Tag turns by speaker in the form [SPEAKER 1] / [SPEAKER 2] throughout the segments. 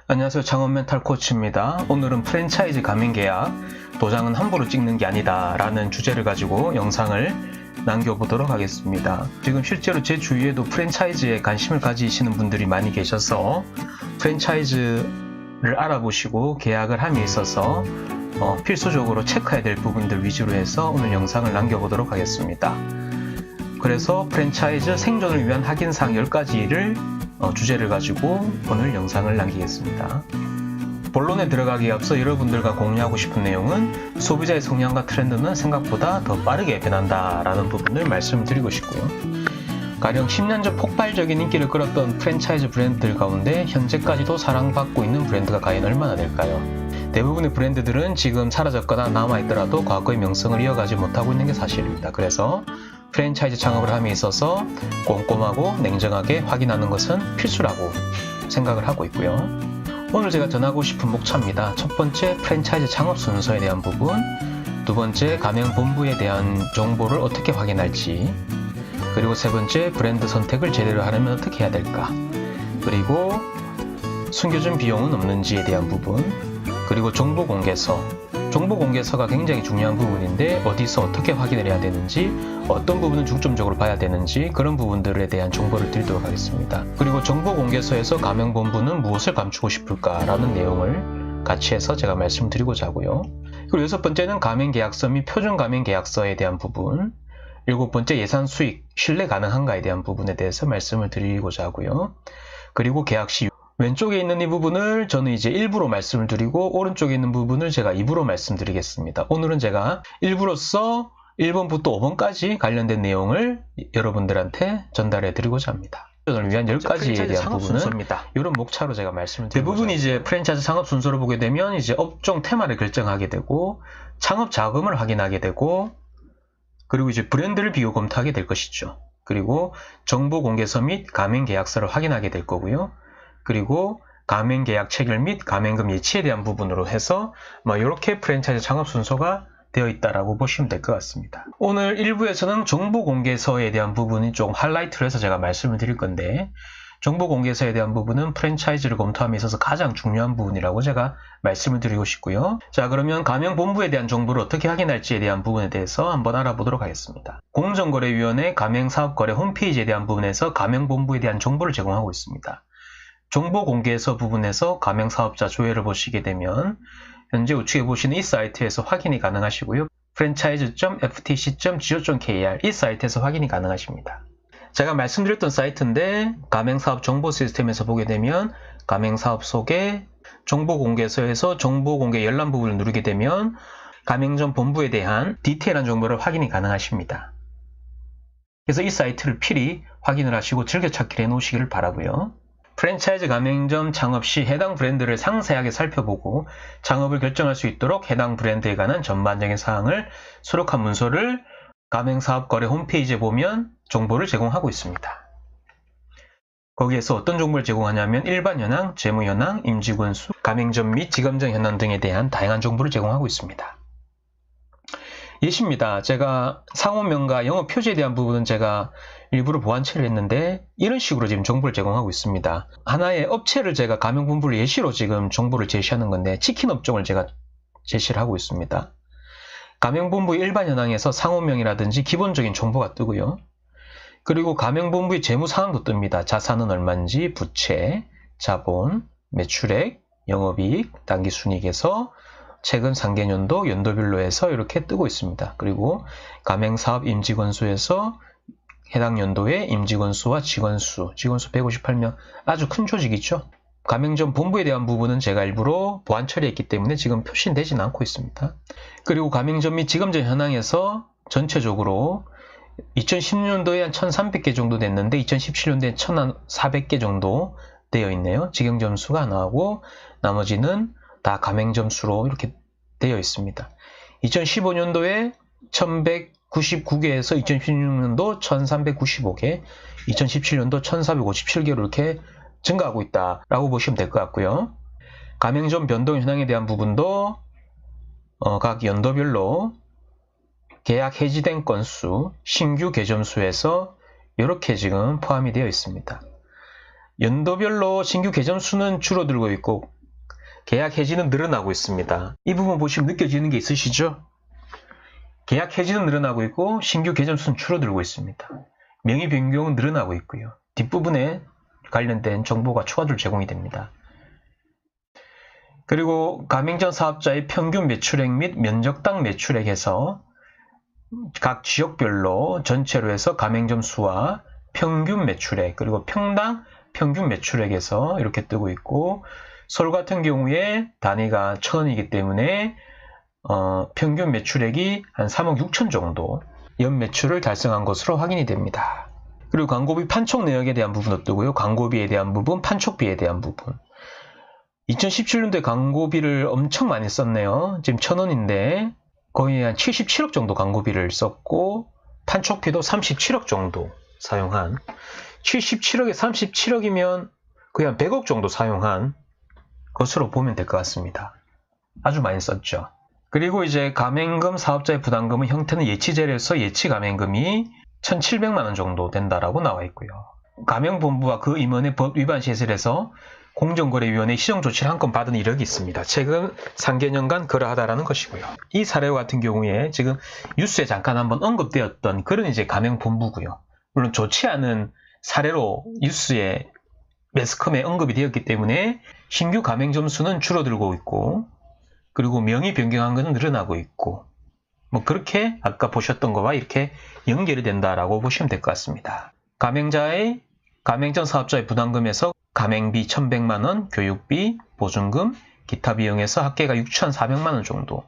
[SPEAKER 1] 안녕하세요. 창업 멘탈 코치입니다. 오늘은 프랜차이즈 가맹 계약, 도장은 함부로 찍는 게 아니다 라는 주제를 가지고 영상을 남겨보도록 하겠습니다. 지금 실제로 제 주위에도 프랜차이즈에 관심을 가지시는 분들이 많이 계셔서 프랜차이즈를 알아보시고 계약을 함에 있어서 필수적으로 체크해야 될 부분들 위주로 해서 오늘 영상을 남겨보도록 하겠습니다. 그래서 프랜차이즈 생존을 위한 확인사항 10가지를 주제를 가지고 오늘 영상을 남기겠습니다. 본론에 들어가기에 앞서 여러분들과 공유하고 싶은 내용은 소비자의 성향과 트렌드는 생각보다 더 빠르게 변한다 라는 부분을 말씀드리고 싶고요. 가령 10년 전 폭발적인 인기를 끌었던 프랜차이즈 브랜드들 가운데 현재까지도 사랑받고 있는 브랜드가 과연 얼마나 될까요? 대부분의 브랜드들은 지금 사라졌거나 남아있더라도 과거의 명성을 이어가지 못하고 있는 게 사실입니다. 그래서 프랜차이즈 창업을 함에 있어서 꼼꼼하고 냉정하게 확인하는 것은 필수라고 생각을 하고 있고요. 오늘 제가 전하고 싶은 목차입니다. 첫 번째, 프랜차이즈 창업 순서에 대한 부분, 두 번째, 가맹 본부에 대한 정보를 어떻게 확인할지, 그리고 세 번째, 브랜드 선택을 제대로 하려면 어떻게 해야 될까, 그리고 숨겨진 비용은 없는지에 대한 부분, 그리고 정보 공개서가 굉장히 중요한 부분인데 어디서 어떻게 확인을 해야 되는지, 어떤 부분은 중점적으로 봐야 되는지, 그런 부분들에 대한 정보를 드리도록 하겠습니다. 그리고 정보 공개서에서 가맹본부는 무엇을 감추고 싶을까 라는 내용을 같이 해서 제가 말씀드리고자 하고요. 그리고 여섯 번째는 가맹계약서 및 표준 가맹계약서에 대한 부분, 일곱 번째, 예산 수익, 신뢰 가능한가에 대한 부분에 대해서 말씀을 드리고자 하고요. 그리고 계약 시 왼쪽에 있는 이 부분을 저는 이제 1부로 말씀을 드리고, 오른쪽에 있는 부분을 제가 2부로 말씀드리겠습니다. 오늘은 제가 1부로서 1번부터 5번까지 관련된 내용을 여러분들한테 전달해 드리고자 합니다. 을 위한 10가지에 대한 부분은 이런 목차로 제가 말씀을 드리고자 대부분 이제 프랜차이즈 창업 순서를 보게 되면 이제 업종 테마를 결정하게 되고, 창업 자금을 확인하게 되고, 그리고 이제 브랜드를 비교 검토하게 될 것이죠. 그리고 정보 공개서 및 가맹 계약서를 확인하게 될 거고요. 그리고 가맹 계약 체결 및 가맹금 예치에 대한 부분으로 해서 이렇게 프랜차이즈 창업 순서가 되어 있다라고 보시면 될 것 같습니다. 오늘 1부에서는 정보 공개서에 대한 부분이 조금 하이라이트를 해서 제가 말씀을 드릴 건데, 정보 공개서에 대한 부분은 프랜차이즈를 검토함에 있어서 가장 중요한 부분이라고 제가 말씀을 드리고 싶고요. 자, 그러면 가맹 본부에 대한 정보를 어떻게 확인할지에 대한 부분에 대해서 한번 알아보도록 하겠습니다. 공정거래위원회 가맹사업거래 홈페이지에 대한 부분에서 가맹 본부에 대한 정보를 제공하고 있습니다. 정보 공개서 부분에서 가맹사업자 조회를 보시게 되면 현재 우측에 보시는 이 사이트에서 확인이 가능하시고요. franchise.ftc.go.kr 이 사이트에서 확인이 가능하십니다. 제가 말씀드렸던 사이트인데, 가맹사업 정보 시스템에서 보게 되면 가맹사업 속에 정보 공개서에서 정보 공개 열람 부분을 누르게 되면 가맹점 본부에 대한 디테일한 정보를 확인이 가능하십니다. 그래서 이 사이트를 필히 확인을 하시고 즐겨찾기를 해놓으시기를 바라고요. 프랜차이즈 가맹점 창업 시 해당 브랜드를 상세하게 살펴보고 창업을 결정할 수 있도록 해당 브랜드에 관한 전반적인 사항을 수록한 문서를 가맹사업거래 홈페이지에 보면 정보를 제공하고 있습니다. 거기에서 어떤 정보를 제공하냐면 일반 현황, 재무 현황, 임직원 수, 가맹점 및 지검장 현황 등에 대한 다양한 정보를 제공하고 있습니다. 예시입니다. 제가 상호명과 영업 표지에 대한 부분은 제가 일부러 보완 처리를 했는데, 이런 식으로 지금 정보를 제공하고 있습니다. 하나의 업체를 제가 가맹본부를 예시로 지금 정보를 제시하는 건데, 치킨 업종을 제가 제시를 하고 있습니다. 가맹본부 일반 현황에서 상호명이라든지 기본적인 정보가 뜨고요. 그리고 가맹본부의 재무 상황도 뜹니다. 자산은 얼마인지, 부채, 자본, 매출액, 영업이익, 당기순이익에서 최근 상계년도, 연도별로 해서 이렇게 뜨고 있습니다. 그리고 가맹사업 임직원수에서 해당 연도의 임직원수와 직원수 158명, 아주 큰 조직이죠. 가맹점 본부에 대한 부분은 제가 일부러 보완 처리했기 때문에 지금 표시는 되지는 않고 있습니다. 그리고 가맹점 및 지검점 현황에서 전체적으로 2016년도에 한 1300개 정도 됐는데 2017년도에 1400개 정도 되어 있네요. 직영점 수가 나오고 나머지는 다 가맹점 수로 이렇게 되어 있습니다. 2015년도에 1199개에서 2016년도 1395개, 2017년도 1457개로 이렇게 증가하고 있다라고 보시면 될 것 같고요. 가맹점 변동 현황에 대한 부분도 각 연도별로 계약 해지된 건수, 신규 개점수에서 이렇게 지금 포함이 되어 있습니다. 연도별로 신규 개점수는 줄어들고 있고 계약 해지는 늘어나고 있습니다. 이 부분 보시면 느껴지는 게 있으시죠? 계약 해지는 늘어나고 있고 신규 개점수는 줄어들고 있습니다. 명의 변경은 늘어나고 있고요. 뒷부분에 관련된 정보가 추가적으로 제공이 됩니다. 그리고 가맹점 사업자의 평균 매출액 및 면적당 매출액에서 각 지역별로 전체로 해서 가맹점 수와 평균 매출액 그리고 평당 평균 매출액에서 이렇게 뜨고 있고 서울 같은 경우에 단위가 1,000원이기 때문에 평균 매출액이 한 3억 6천 정도 연 매출을 달성한 것으로 확인이 됩니다. 그리고 광고비 판촉 내역에 대한 부분도 뜨고요. 광고비에 대한 부분, 판촉비에 대한 부분. 2017년도에 광고비를 엄청 많이 썼네요. 지금 1,000원인데 거의 한 77억 정도 광고비를 썼고 판촉비도 37억 정도 사용한 77억에 37억이면 거의 한 100억 정도 사용한 것으로 보면 될 것 같습니다. 아주 많이 썼죠. 그리고 이제 가맹금 사업자의 부담금은 형태는 예치제로에서 예치 가맹금이 1,700만원 정도 된다라고 나와 있고요. 가맹본부와 그 임원의 법 위반 시설에서 공정거래위원회 시정조치를 한 건 받은 이력이 있습니다. 최근 3개년간 그러하다라는 것이고요. 이 사례와 같은 경우에 지금 뉴스에 잠깐 한번 언급되었던 그런 이제 가맹본부고요. 물론 좋지 않은 사례로 뉴스에 매스컴에 언급이 되었기 때문에 신규 가맹점 수는 줄어들고 있고 그리고 명의 변경한 것은 늘어나고 있고 뭐 그렇게 아까 보셨던 거와 이렇게 연결이 된다라고 보시면 될 것 같습니다. 가맹점 사업자의 부담금에서 가맹비 1,100만원, 교육비, 보증금, 기타 비용에서 합계가 6,400만원 정도,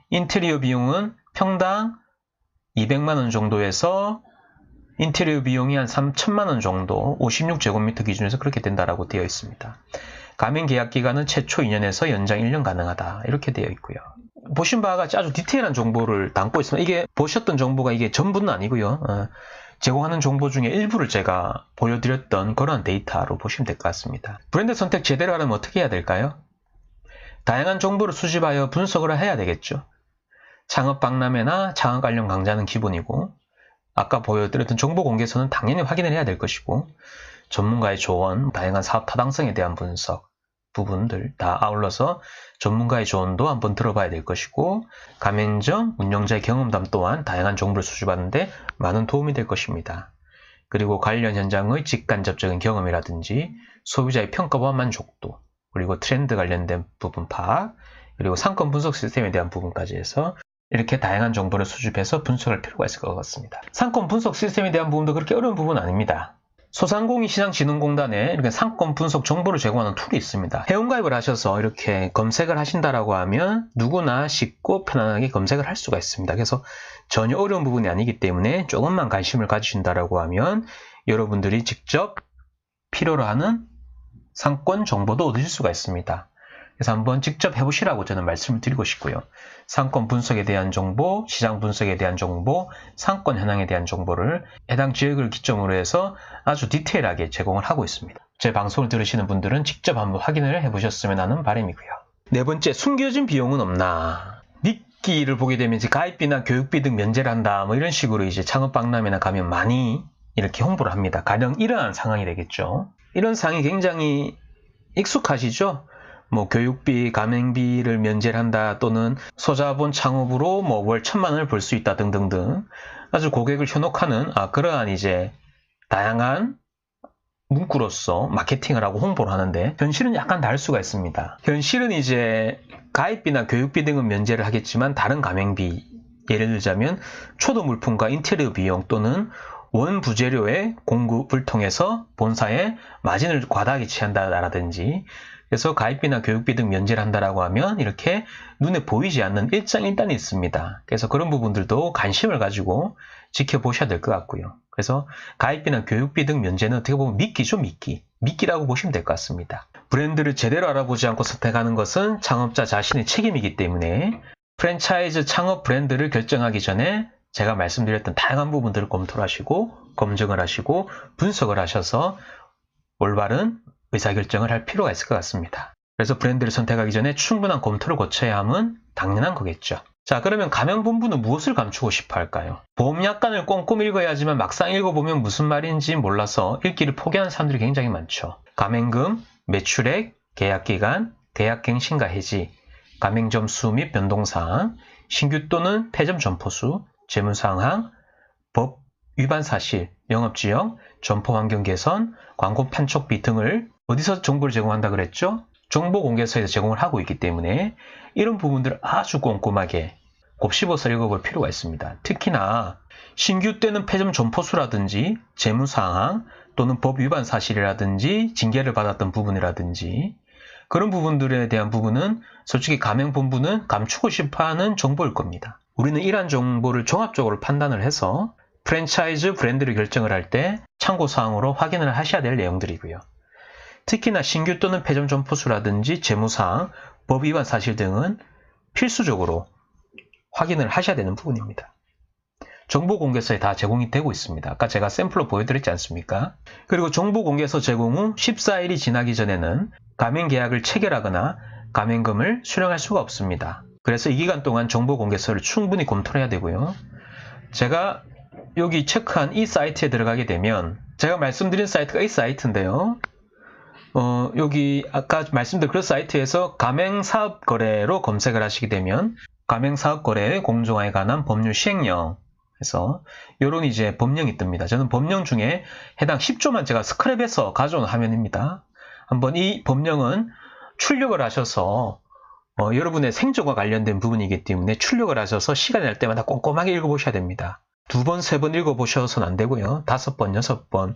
[SPEAKER 1] 인테리어 비용은 평당 200만원 정도에서 인테리어 비용이 한 3,000만원 정도, 56제곱미터 기준에서 그렇게 된다라고 되어 있습니다. 가맹 계약 기간은 최초 2년에서 연장 1년 가능하다. 이렇게 되어 있고요. 보신 바와 같이 아주 디테일한 정보를 담고 있습니다. 이게 보셨던 정보가 이게 전부는 아니고요. 제공하는 정보 중에 일부를 제가 보여드렸던 그런 데이터로 보시면 될 것 같습니다. 브랜드 선택 제대로 하려면 어떻게 해야 될까요? 다양한 정보를 수집하여 분석을 해야 되겠죠. 창업 박람회나 창업 관련 강좌는 기본이고 아까 보여드렸던 정보 공개서는 당연히 확인을 해야 될 것이고 전문가의 조언, 다양한 사업 타당성에 대한 분석 부분들 다 아울러서 전문가의 조언도 한번 들어봐야 될 것이고 가맹점 운영자의 경험담 또한 다양한 정보를 수집하는데 많은 도움이 될 것입니다. 그리고 관련 현장의 직간접적인 경험이라든지 소비자의 평가와 만족도 그리고 트렌드 관련된 부분 파악 그리고 상권 분석 시스템에 대한 부분까지 해서 이렇게 다양한 정보를 수집해서 분석할 필요가 있을 것 같습니다. 상권 분석 시스템에 대한 부분도 그렇게 어려운 부분은 아닙니다. 소상공인시장진흥공단에 이렇게 상권 분석 정보를 제공하는 툴이 있습니다. 회원가입을 하셔서 이렇게 검색을 하신다라고 하면 누구나 쉽고 편안하게 검색을 할 수가 있습니다. 그래서 전혀 어려운 부분이 아니기 때문에 조금만 관심을 가지신다라고 하면 여러분들이 직접 필요로 하는 상권 정보도 얻으실 수가 있습니다. 그래서 한번 직접 해보시라고 저는 말씀을 드리고 싶고요. 상권 분석에 대한 정보, 시장 분석에 대한 정보, 상권 현황에 대한 정보를 해당 지역을 기점으로 해서 아주 디테일하게 제공을 하고 있습니다. 제 방송을 들으시는 분들은 직접 한번 확인을 해보셨으면 하는 바람이고요. 네 번째, 숨겨진 비용은 없나? 미끼를 보게 되면 이제 가입비나 교육비 등 면제를 한다 뭐 이런 식으로 이제 창업박람회나 가면 많이 이렇게 홍보를 합니다. 가령 이러한 상황이 되겠죠. 이런 상황이 굉장히 익숙하시죠? 뭐 교육비, 가맹비를 면제를 한다 또는 소자본 창업으로 뭐 월 1,000만 원을 벌 수 있다 등등등 아주 고객을 현혹하는 그러한 이제 다양한 문구로서 마케팅을 하고 홍보를 하는데 현실은 약간 다를 수가 있습니다. 현실은 이제 가입비나 교육비 등은 면제를 하겠지만 다른 가맹비 예를 들자면 초도 물품과 인테리어 비용 또는 원부재료의 공급을 통해서 본사에 마진을 과다하게 취한다라든지 그래서 가입비나 교육비 등 면제를 한다라고 하면 이렇게 눈에 보이지 않는 일장일단이 있습니다. 그래서 그런 부분들도 관심을 가지고 지켜보셔야 될 것 같고요. 그래서 가입비나 교육비 등 면제는 어떻게 보면 미끼죠, 미끼. 미끼라고 보시면 될 것 같습니다. 브랜드를 제대로 알아보지 않고 선택하는 것은 창업자 자신의 책임이기 때문에 프랜차이즈 창업 브랜드를 결정하기 전에 제가 말씀드렸던 다양한 부분들을 검토를 하시고 검증을 하시고 분석을 하셔서 올바른 의사결정을 할 필요가 있을 것 같습니다. 그래서 브랜드를 선택하기 전에 충분한 검토를 거쳐야 함은 당연한 거겠죠. 자, 그러면 가맹본부는 무엇을 감추고 싶어 할까요? 보험약관을 꼼꼼히 읽어야 하지만 막상 읽어보면 무슨 말인지 몰라서 읽기를 포기하는 사람들이 굉장히 많죠. 가맹금, 매출액, 계약기간, 계약갱신과 해지, 가맹점수 및 변동사항, 신규 또는 폐점 점포수, 재무상황, 법 위반 사실, 영업지역, 점포환경 개선, 광고 판촉비 등을 어디서 정보를 제공한다 그랬죠? 정보공개서에서 제공을 하고 있기 때문에 이런 부분들을 아주 꼼꼼하게 곱씹어서 읽어볼 필요가 있습니다. 특히나 신규 때는 폐점 점포수라든지 재무상황 또는 법 위반 사실이라든지 징계를 받았던 부분이라든지 그런 부분들에 대한 부분은 솔직히 가맹본부는 감추고 싶어하는 정보일 겁니다. 우리는 이러한 정보를 종합적으로 판단을 해서 프랜차이즈 브랜드를 결정을 할 때 참고사항으로 확인을 하셔야 될 내용들이고요. 특히나 신규 또는 폐점 점포수라든지 재무사항, 법 위반 사실 등은 필수적으로 확인을 하셔야 되는 부분입니다. 정보공개서에 다 제공이 되고 있습니다. 아까 제가 샘플로 보여드렸지 않습니까? 그리고 정보공개서 제공 후 14일이 지나기 전에는 가맹계약을 체결하거나 가맹금을 수령할 수가 없습니다. 그래서 이 기간 동안 정보공개서를 충분히 검토를 해야 되고요. 제가 여기 체크한 이 사이트에 들어가게 되면 제가 말씀드린 사이트가 이 사이트인데요. 여기 아까 말씀드린 그 사이트에서 가맹사업거래로 검색을 하시게 되면 가맹사업거래의 공정화에 관한 법률 시행령 해서 이런 이제 법령이 뜹니다. 저는 법령 중에 해당 10조만 제가 스크랩해서 가져온 화면입니다. 한번 이 법령은 출력을 하셔서 여러분의 생존과 관련된 부분이기 때문에 출력을 하셔서 시간 날 때마다 꼼꼼하게 읽어보셔야 됩니다. 2번, 3번 읽어보셔서는 안 되고요. 5번, 6번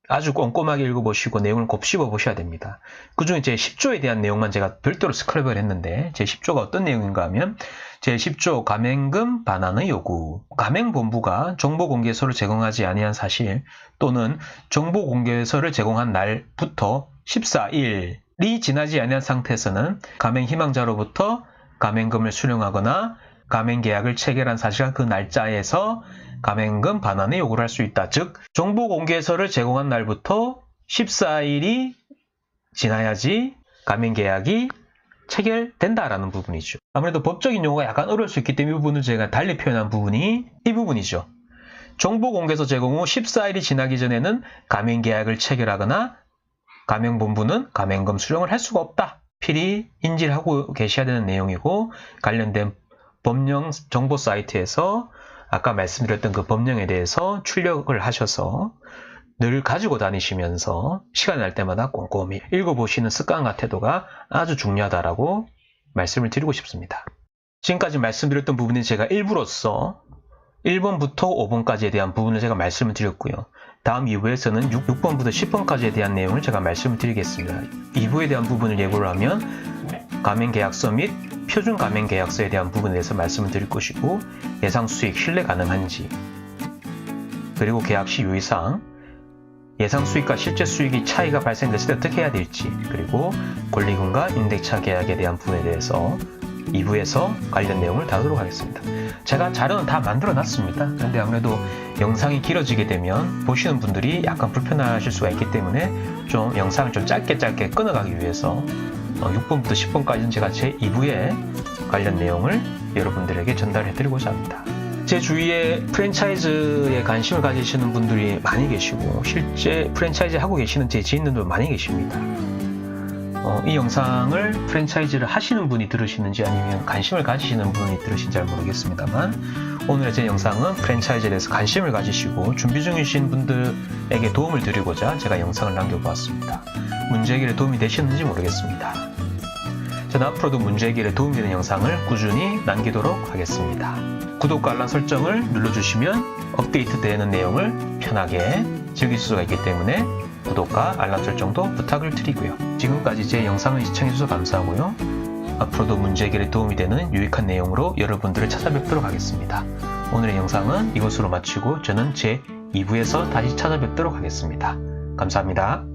[SPEAKER 1] 아주 꼼꼼하게 읽어보시고 내용을 곱씹어 보셔야 됩니다. 그중에 제 10조에 대한 내용만 제가 별도로 스크랩을 했는데 제 10조가 어떤 내용인가 하면 제 10조 가맹금 반환의 요구, 가맹본부가 정보공개서를 제공하지 아니한 사실 또는 정보공개서를 제공한 날부터 14일이 지나지 아니한 상태에서는 가맹희망자로부터 가맹금을 수령하거나 가맹계약을 체결한 사실과 그 날짜에서 가맹금 반환의 요구를 할 수 있다. 즉 정보공개서를 제공한 날부터 14일이 지나야지 가맹계약이 체결된다라는 부분이죠. 아무래도 법적인 용어가 약간 어려울 수 있기 때문에 이 부분을 제가 달리 표현한 부분이 이 부분이죠. 정보공개서 제공 후 14일이 지나기 전에는 가맹계약을 체결하거나 가맹본부는 가맹금 수령을 할 수가 없다. 필히 인지를 하고 계셔야 되는 내용이고 관련된 법령 정보 사이트에서 아까 말씀드렸던 그 법령에 대해서 출력을 하셔서 늘 가지고 다니시면서 시간 날 때마다 꼼꼼히 읽어보시는 습관과 태도가 아주 중요하다라고 말씀을 드리고 싶습니다. 지금까지 말씀드렸던 부분은 제가 일부로서 1번부터 5번까지에 대한 부분을 제가 말씀을 드렸고요. 다음 2부에서는 6번부터 10번까지에 대한 내용을 제가 말씀을 드리겠습니다. 2부에 대한 부분을 예고를 하면 가맹계약서 및 표준 가맹계약서에 대한 부분에 대해서 말씀을 드릴 것이고 예상 수익 신뢰 가능한지 그리고 계약 시 유의사항 예상 수익과 실제 수익이 차이가 발생됐을 때 어떻게 해야 될지 그리고 권리금과 임대차 계약에 대한 부분에 대해서 2부에서 관련 내용을 다루도록 하겠습니다. 제가 자료는 다 만들어 놨습니다. 그런데 아무래도 영상이 길어지게 되면 보시는 분들이 약간 불편하실 수가 있기 때문에 좀 영상을 좀 짧게 끊어가기 위해서 6번부터 10번까지는 제가 제 2부에 관련 내용을 여러분들에게 전달해 드리고자 합니다. 제 주위에 프랜차이즈에 관심을 가지시는 분들이 많이 계시고 실제 프랜차이즈 하고 계시는 제 지인들도 많이 계십니다. 이 영상을 프랜차이즈를 하시는 분이 들으시는지 아니면 관심을 가지시는 분이 들으신지 잘 모르겠습니다만 오늘의 제 영상은 프랜차이즈에 대해서 관심을 가지시고 준비 중이신 분들에게 도움을 드리고자 제가 영상을 남겨보았습니다. 문제 해결에 도움이 되셨는지 모르겠습니다. 저는 앞으로도 문제 해결에 도움이 되는 영상을 꾸준히 남기도록 하겠습니다. 구독과 알람 설정을 눌러주시면 업데이트되는 내용을 편하게 즐길 수가 있기 때문에 구독과 알람 설정도 부탁을 드리고요. 지금까지 제 영상을 시청해주셔서 감사하고요. 앞으로도 문제 해결에 도움이 되는 유익한 내용으로 여러분들을 찾아뵙도록 하겠습니다. 오늘의 영상은 이것으로 마치고 저는 제 2부에서 다시 찾아뵙도록 하겠습니다. 감사합니다.